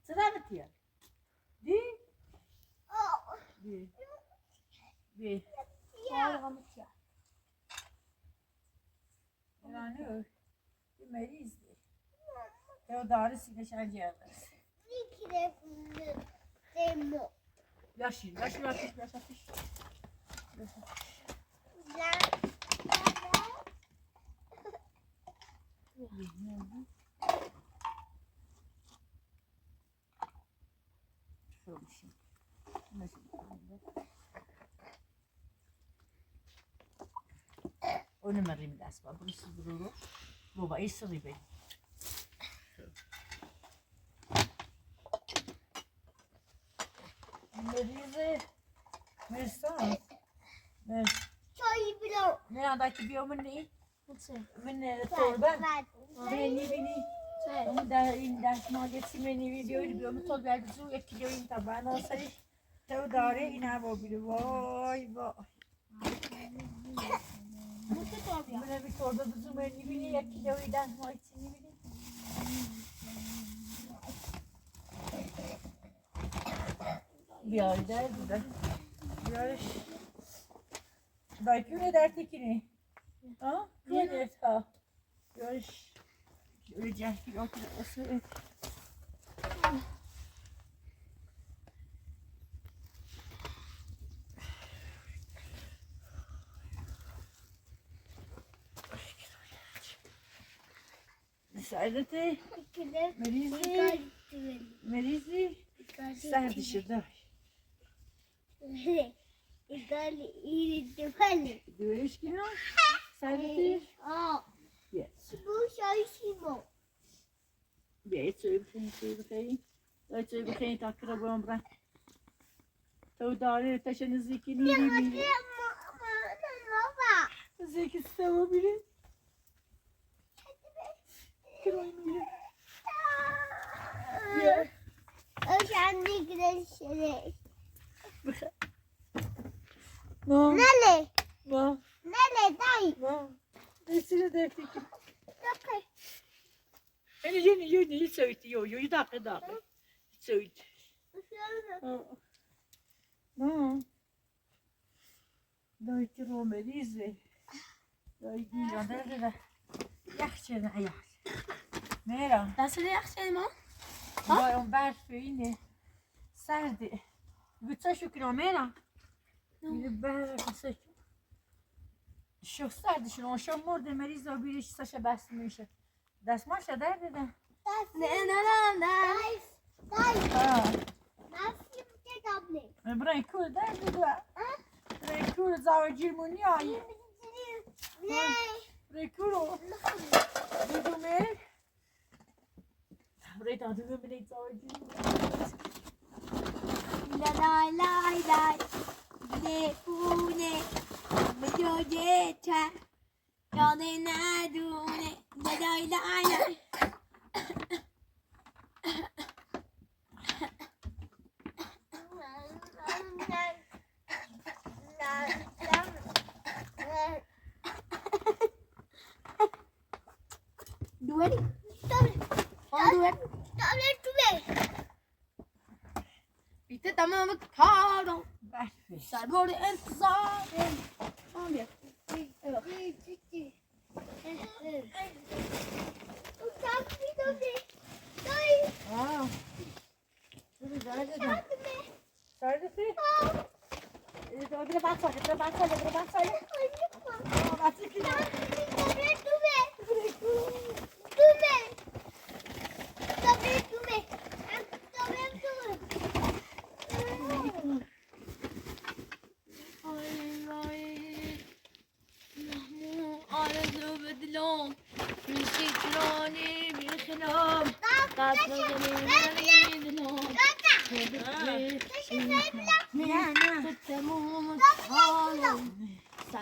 صدا بتیا دی دی دی yani bir meriz ya darısı geçeceğiz. Yaşın atış. Onu marayım ders var. Bunu siz durur. Baba esiri beni. Merize. Mersan. Çayı bile. Ne adaki bir ömür ne? من تربه منی بینی اون در این دستمالیتی منی بیاری بیام تو بردزو یک کیلو این طبعا آسری تو داره این هوا بیره وای من بی تربه بزو منی بینی یک کیلو این دستمالیتی میبینی بیاری در بودن بیارش دایکونه در تکینی ها؟ کنید ها بیارش öyle cahil oturuyorsun. Saadet'i, Merizi, sen dışarıda. Dövüş ki ne? Saadet'i. Bu şey Simo. Ja, het begint takken op een brand. Zo daar tussen de zieken niet meer. Zeker zo binnen. Ja. Als je aan die grens No. Nelle. No. Nelle, dai. No. Dit is het echt. Oké. En je niet zo iets, joh. Je dacht. Zoiets. No. Dat je romerize. Dat je niet aan de jachtje naar jacht. Mera. Dat is een jachtje, man. Waarom برف اینه سرده گوچاشو کنم میرم میره برف شو سردشون شو مرده مریض و بیرش ساشه بس میشه دستماش در دیدم برای کول در دیدم برای کول زواجیرمونی آیی برای کولو دیدومه برای دادومه برای زواجیرمونی لای نفونه بجوجه چه یاده ندونه لای دوری بیته تمام کارم سربار انتظارم آمیر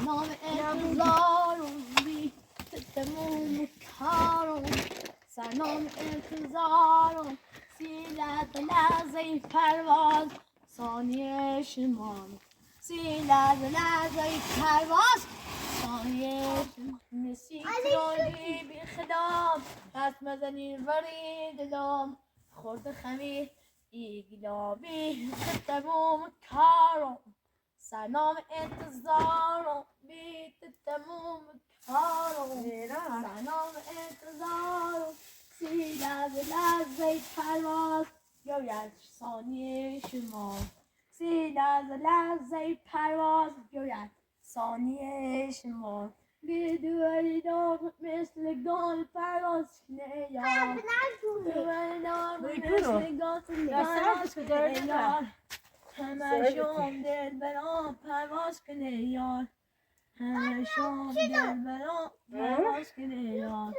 سرنام انتظارم بی تموم کارم سرنام انتظارم سی لحظه پرواز ثانیه شمام سی لحظه پرواز ثانیه نسیت رالی بی خدام دست مزنی وری دلم خورد خمیر ایگلابی تموم کارم سرنام انتظارم بی تموم کارم سرنام انتظارم سی لحظه پرواز گوید ثانیه شما سی لحظه پرواز گوید ثانیه شما بدوری داغ مثل گال پرواز کنه یار بدوری داغ مثل گال پرواز کنه یار همه شام دل برام پرواز کنه یار همه شام دل برام پرواز کنه یار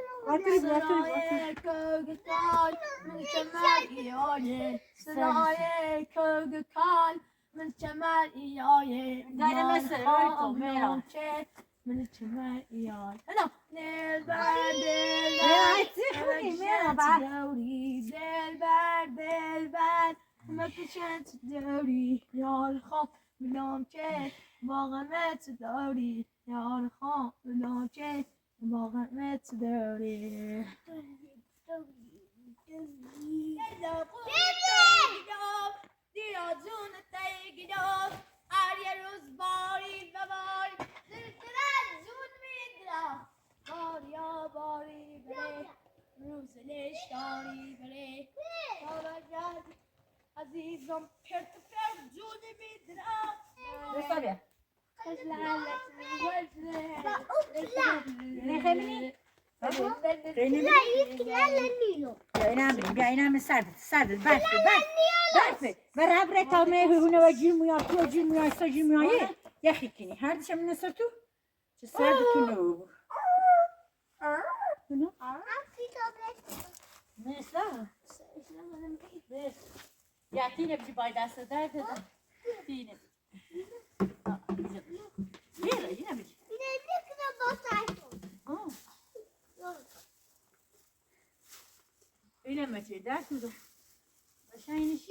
سرای کوگتال من چمر ایایه سرای کوگتال من چمر ایایه Dai me servetto, mera. من چمر ایایه هلا دل بر mera ba. دل بر مکشت داری یار خواب بلام چه واقعمت داری یار خواب بلام چه واقعمت داری دیا جون تیگیدم هر یه روز باری و باری دلتر جون میدرم باریا باری بره روز نشاری بره بابا عزیزم پرت جون میدرم Sabia. بیا اینم سرد برفه و ربره تا مه هونه و جیر میاد تو جیر میاد سا جیر میاد یخی کنی هر دیشم نصر تو چه سرد تو نو مثلا یا تینه بجی بای دست درد دادم تینه بیره اینه بجی اینه مچه درد دادم باشاینش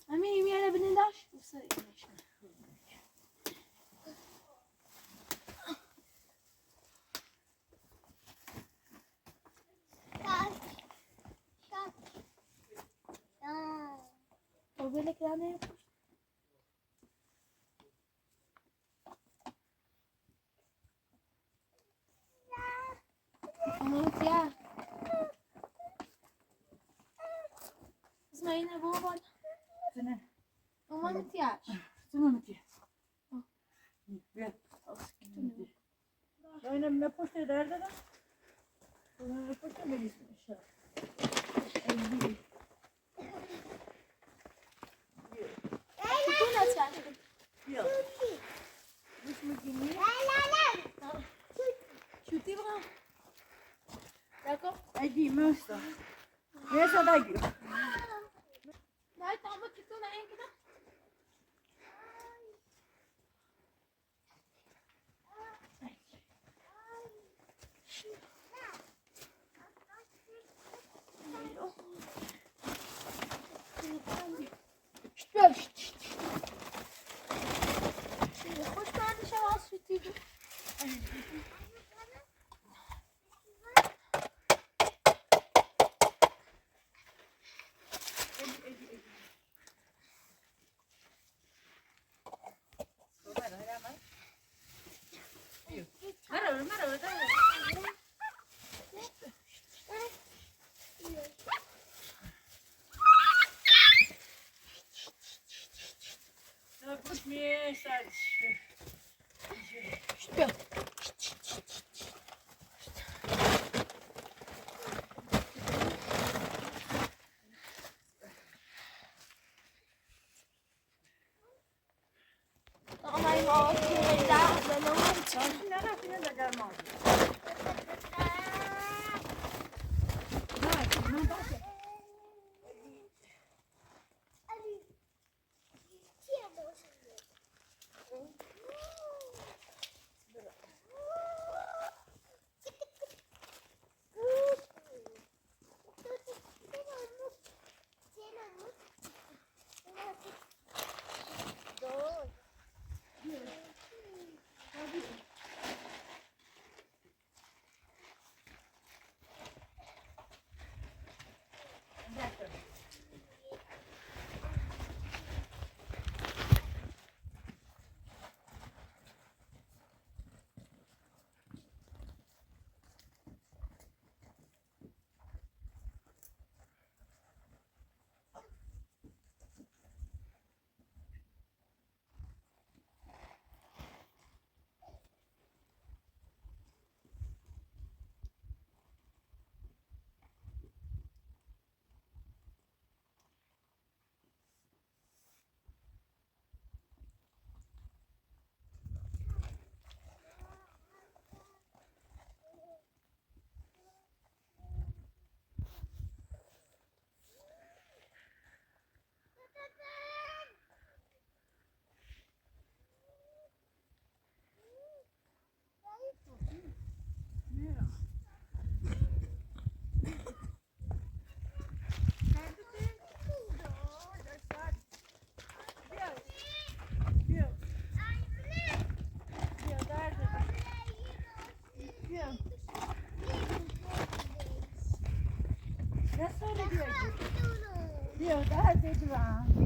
همین میاره بنداش Böyle kıran ne yapmış? Aman ya. اسمعي أنا بابا زنه وما متياش زنه متي بیا اینم نپوشت درد دادم اونم نپوشت بریسم شد شكون أسفل بیا مش مجنی شو تبغى d'accord اجی ماستا میسا داگی لا تعمل شكون عين كده خوش بعد شواز شدی بیا. آمای ما که درد نمون نرفتیم در ما بیا درد دوام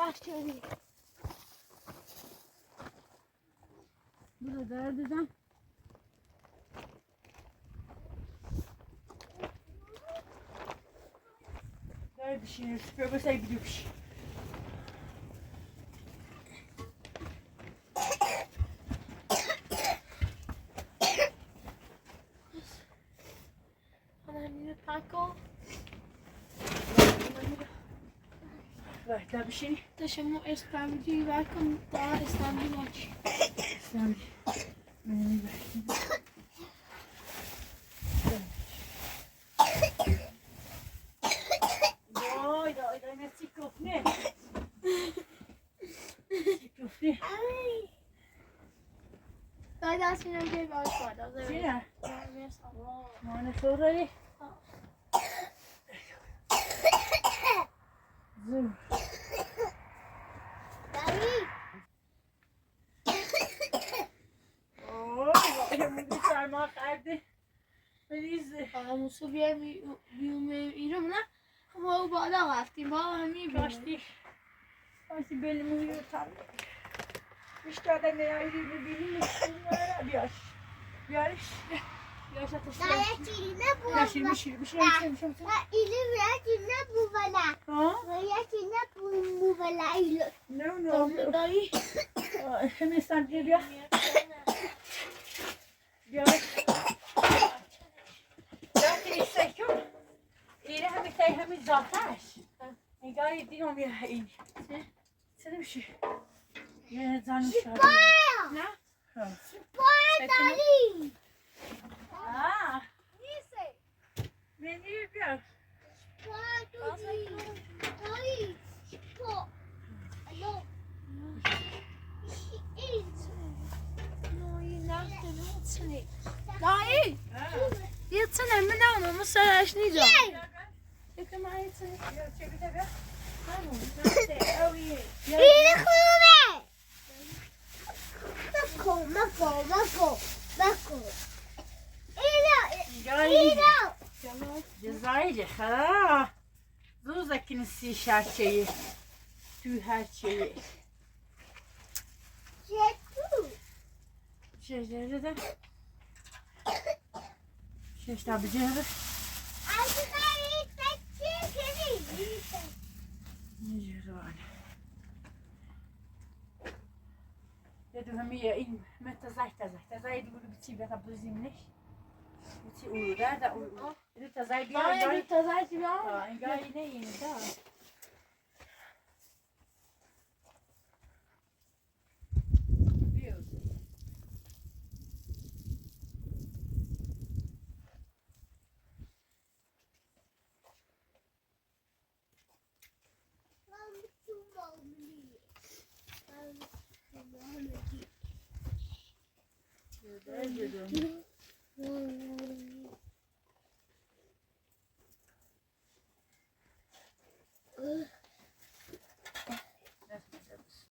وقت شدی Burada derdeden. Derdi şimdi süpürge say gidiyormuş. Anneannemi pako. Ver daha bir şey. Taşımı İstanbul'u verken daha İstanbul aç. Sen beni ver. Vay da ne sikop ne? Sikop ne? Daha sonra bir baş var. Az önce. Sina, Ben sabah. mana sorry. Zor. Oy, bu sarma kaldı. Belize. Musu büyümeyi ne? Ama o bana vakti bana mi Kaçtı. Kaçtı belimi uyuyor tam. İşte de ne ayrılığını bilmiyorsun. Bir yaş. Bir yaş. Bir yaş ateşi. Yaşır bir şey. Bir şey. No. dayı. Hemen sen bir yaş. Bir yaş. Zaten istekim. İyi hem tay hem zaten. Gayet dinom ya iyi. Sen bir şey. Ya zannet şarkı. Ne? Ha. Ah. Beni yapıyor. Dayı. Yatsana emine ama Musa yaşlayacağım. Yakın ayetsene. Ya çevide be. Cezayir ha. Zuzakinin her şeyi. Tüy her şeyi. Şeyleri de. Şey tabi canım. Ne diyor var? Dedim hem ya in meta zayt bunu biçi bir kapı zimleş. Biçi uyu da uyu. Dedim zayt bir Dayı bir tazaycı bir ama. Aa, engai ne yeni da.